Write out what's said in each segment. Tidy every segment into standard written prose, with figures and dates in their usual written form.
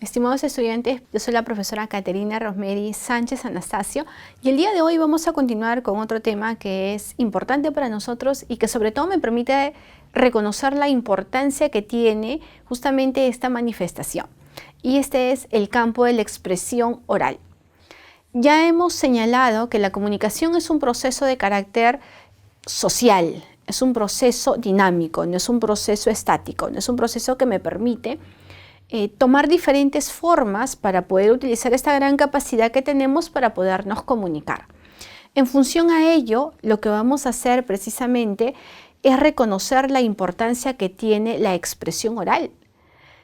Estimados estudiantes, yo soy la profesora Caterina Rosemary Sánchez Anastasio y el día de hoy vamos a continuar con otro tema que es importante para nosotros y que sobre todo me permite reconocer la importancia que tiene justamente esta manifestación. Y este es el campo de la expresión oral. Ya hemos señalado que la comunicación es un proceso de carácter social, es un proceso dinámico, no es un proceso estático, no es un proceso que me permite tomar diferentes formas para poder utilizar esta gran capacidad que tenemos para podernos comunicar. En función a ello, lo que vamos a hacer precisamente es reconocer la importancia que tiene la expresión oral.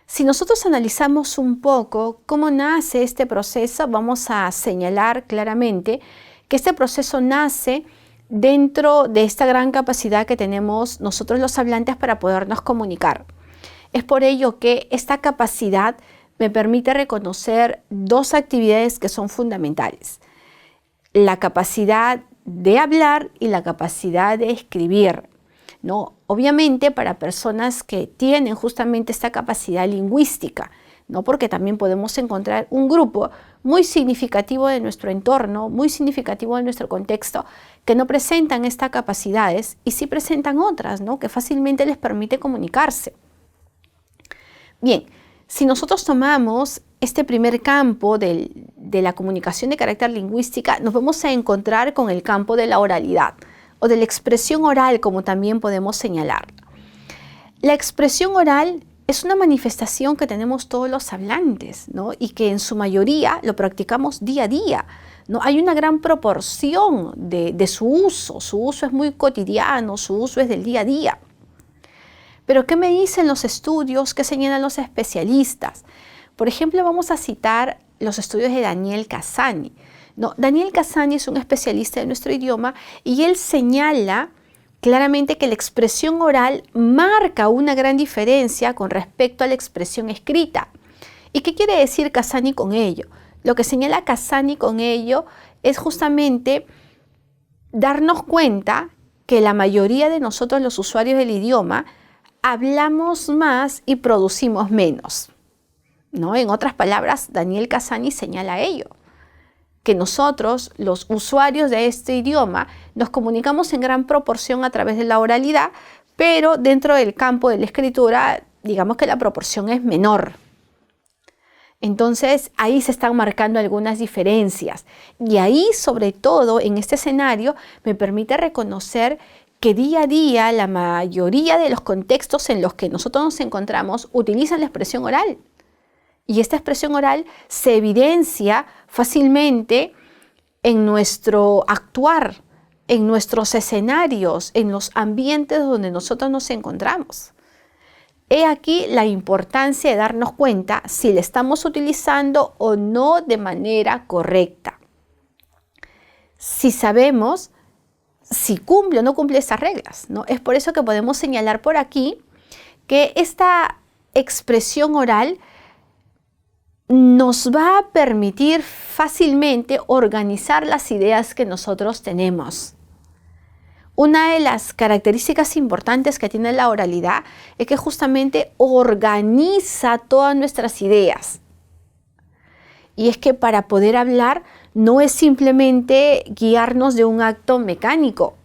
Si nosotros analizamos un poco cómo nace este proceso, vamos a señalar claramente que este proceso nace dentro de esta gran capacidad que tenemos nosotros los hablantes para podernos comunicar. Es por ello que esta capacidad me permite reconocer dos actividades que son fundamentales: la capacidad de hablar y la capacidad de escribir, ¿no? Obviamente para personas que tienen justamente esta capacidad lingüística, ¿no? Porque también podemos encontrar un grupo muy significativo de nuestro entorno, muy significativo de nuestro contexto, que no presentan estas capacidades y sí presentan otras, ¿no? Que fácilmente les permite comunicarse. Bien, si nosotros tomamos este primer campo de la comunicación de carácter lingüística, nos vamos a encontrar con el campo de la oralidad o de la expresión oral, como también podemos señalar. La expresión oral es una manifestación que tenemos todos los hablantes, ¿no? Y que en su mayoría lo practicamos día a día, ¿no? Hay una gran proporción de su uso es muy cotidiano, su uso es del día a día. Pero ¿qué me dicen los estudios? ¿Qué señalan los especialistas? Por ejemplo, vamos a citar los estudios de Daniel Cassani. No, Daniel Cassani es un especialista de nuestro idioma y él señala claramente que la expresión oral marca una gran diferencia con respecto a la expresión escrita. ¿Y qué quiere decir Cassani con ello? Lo que señala Cassani con ello es justamente darnos cuenta que la mayoría de nosotros los usuarios del idioma hablamos más y producimos menos, ¿no? En otras palabras, Daniel Cassani señala ello, que nosotros, los usuarios de este idioma, nos comunicamos en gran proporción a través de la oralidad, pero dentro del campo de la escritura, digamos que la proporción es menor. Entonces, ahí se están marcando algunas diferencias. Y ahí, sobre todo, en este escenario, me permite reconocer que día a día la mayoría de los contextos en los que nosotros nos encontramos utilizan la expresión oral. Y esta expresión oral se evidencia fácilmente en nuestro actuar, en nuestros escenarios, en los ambientes donde nosotros nos encontramos. He aquí la importancia de darnos cuenta si la estamos utilizando o no de manera correcta. Si sabemos si cumple o no cumple esas reglas, ¿no? Es por eso que podemos señalar por aquí que esta expresión oral nos va a permitir fácilmente organizar las ideas que nosotros tenemos. Una de las características importantes que tiene la oralidad es que justamente organiza todas nuestras ideas. Y es que para poder hablar no es simplemente guiarnos de un acto mecánico.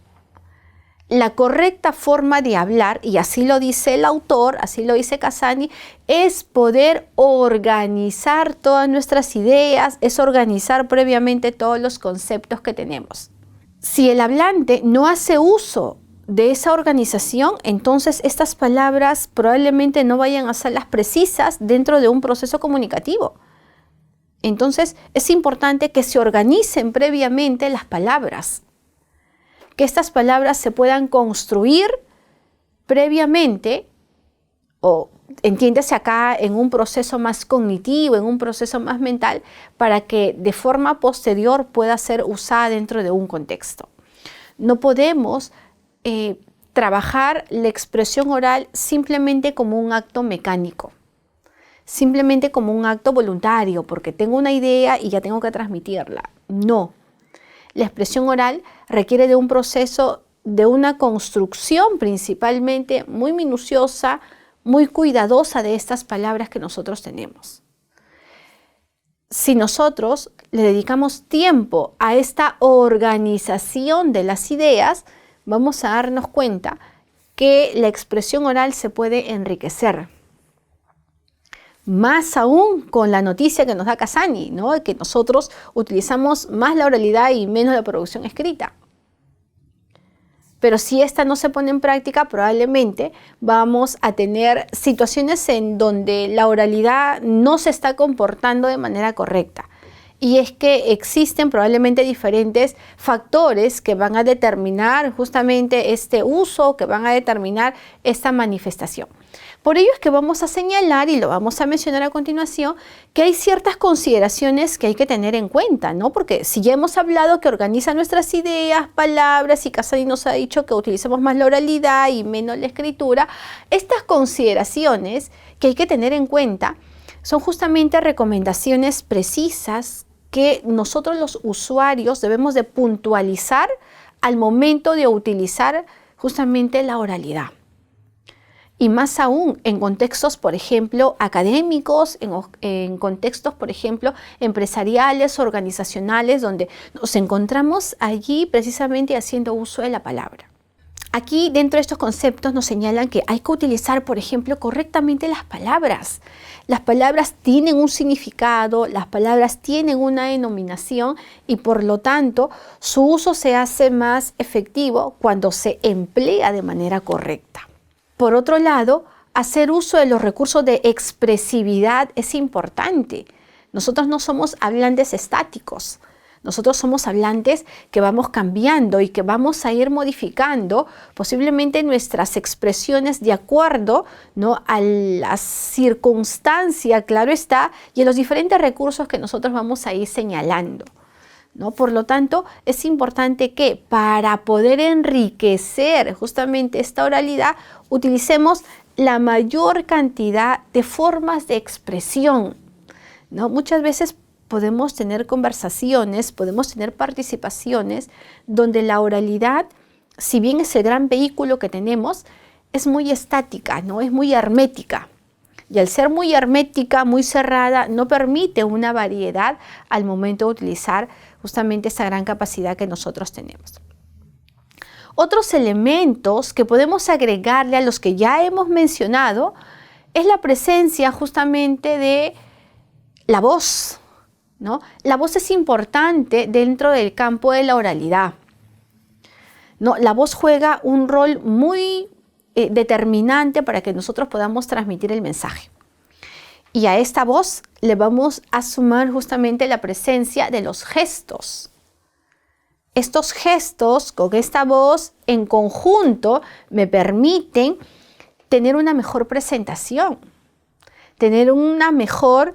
La correcta forma de hablar, y así lo dice el autor, así lo dice Cassani, es poder organizar todas nuestras ideas, es organizar previamente todos los conceptos que tenemos. Si el hablante no hace uso de esa organización, entonces estas palabras probablemente no vayan a ser las precisas dentro de un proceso comunicativo. Entonces es importante que se organicen previamente las palabras, que estas palabras se puedan construir previamente, o entiéndase acá en un proceso más cognitivo, en un proceso más mental, para que de forma posterior pueda ser usada dentro de un contexto. No podemos trabajar la expresión oral simplemente como un acto mecánico, simplemente como un acto voluntario, porque tengo una idea y ya tengo que transmitirla. No. La expresión oral requiere de un proceso, de una construcción principalmente muy minuciosa, muy cuidadosa de estas palabras que nosotros tenemos. si nosotros le dedicamos tiempo a esta organización de las ideas, vamos a darnos cuenta que la expresión oral se puede enriquecer. Más aún con la noticia que nos da Casani, ¿no? Que nosotros utilizamos más la oralidad y menos la producción escrita. Pero si esta no se pone en práctica, probablemente vamos a tener situaciones en donde la oralidad no se está comportando de manera correcta. Y es que existen probablemente diferentes factores que van a determinar justamente este uso, que van a determinar esta manifestación. Por ello es que vamos a señalar, y lo vamos a mencionar a continuación, que hay ciertas consideraciones que hay que tener en cuenta, ¿no? Porque si ya hemos hablado que organiza nuestras ideas, palabras, y Casani nos ha dicho que utilicemos más la oralidad y menos la escritura, estas consideraciones que hay que tener en cuenta son justamente recomendaciones precisas que nosotros los usuarios debemos de puntualizar al momento de utilizar justamente la oralidad. Y más aún en contextos, por ejemplo, académicos, en contextos, por ejemplo, empresariales, organizacionales, donde nos encontramos allí precisamente haciendo uso de la palabra. Aquí, dentro de estos conceptos, nos señalan que hay que utilizar, por ejemplo, correctamente las palabras. Las palabras tienen un significado, las palabras tienen una denominación y, por lo tanto, su uso se hace más efectivo cuando se emplea de manera correcta. Por otro lado, hacer uso de los recursos de expresividad es importante. Nosotros no somos hablantes estáticos. Nosotros somos hablantes que vamos cambiando y que vamos a ir modificando posiblemente nuestras expresiones de acuerdo, ¿no?, a la circunstancia, claro está, y a los diferentes recursos que nosotros vamos a ir señalando, ¿no? Por lo tanto, es importante que para poder enriquecer justamente esta oralidad, utilicemos la mayor cantidad de formas de expresión, ¿no? Muchas veces podemos tener conversaciones, podemos tener participaciones donde la oralidad, si bien es el gran vehículo que tenemos, es muy estática, ¿no? Es muy hermética. Y al ser muy hermética, muy cerrada, no permite una variedad al momento de utilizar justamente esa gran capacidad que nosotros tenemos. Otros elementos que podemos agregarle a los que ya hemos mencionado es la presencia justamente de la voz, ¿no? La voz es importante dentro del campo de la oralidad, ¿no? La voz juega un rol muy determinante para que nosotros podamos transmitir el mensaje. Y a esta voz le vamos a sumar justamente la presencia de los gestos. Estos gestos con esta voz en conjunto me permiten tener una mejor presentación, tener una mejor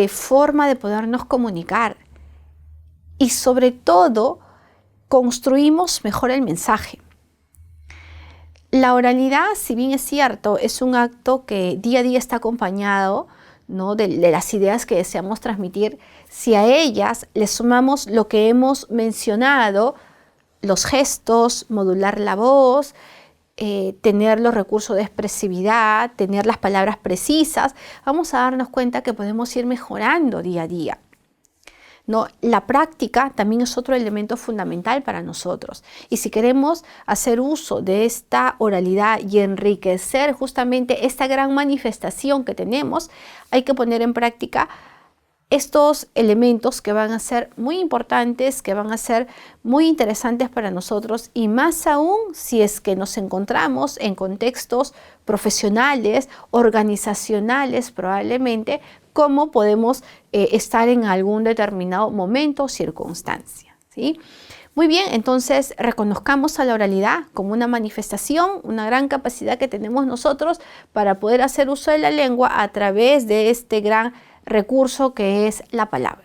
forma de podernos comunicar y sobre todo construimos mejor el mensaje. La oralidad, si bien es cierto, es un acto que día a día está acompañado, ¿no?, de las ideas que deseamos transmitir. Si a ellas le sumamos lo que hemos mencionado, los gestos, modular la voz, tener los recursos de expresividad, tener las palabras precisas, vamos a darnos cuenta que podemos ir mejorando día a día, ¿no? La práctica también es otro elemento fundamental para nosotros. Y si queremos hacer uso de esta oralidad y enriquecer justamente esta gran manifestación que tenemos, hay que poner en práctica estos elementos que van a ser muy importantes, que van a ser muy interesantes para nosotros, y más aún si es que nos encontramos en contextos profesionales, organizacionales probablemente, cómo podemos estar en algún determinado momento o circunstancia, ¿sí? Muy bien, entonces reconozcamos a la oralidad como una manifestación, una gran capacidad que tenemos nosotros para poder hacer uso de la lengua a través de este gran recurso que es la palabra.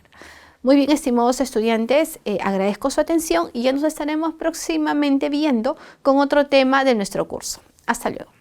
Muy bien, estimados estudiantes, agradezco su atención y ya nos estaremos próximamente viendo con otro tema de nuestro curso. Hasta luego.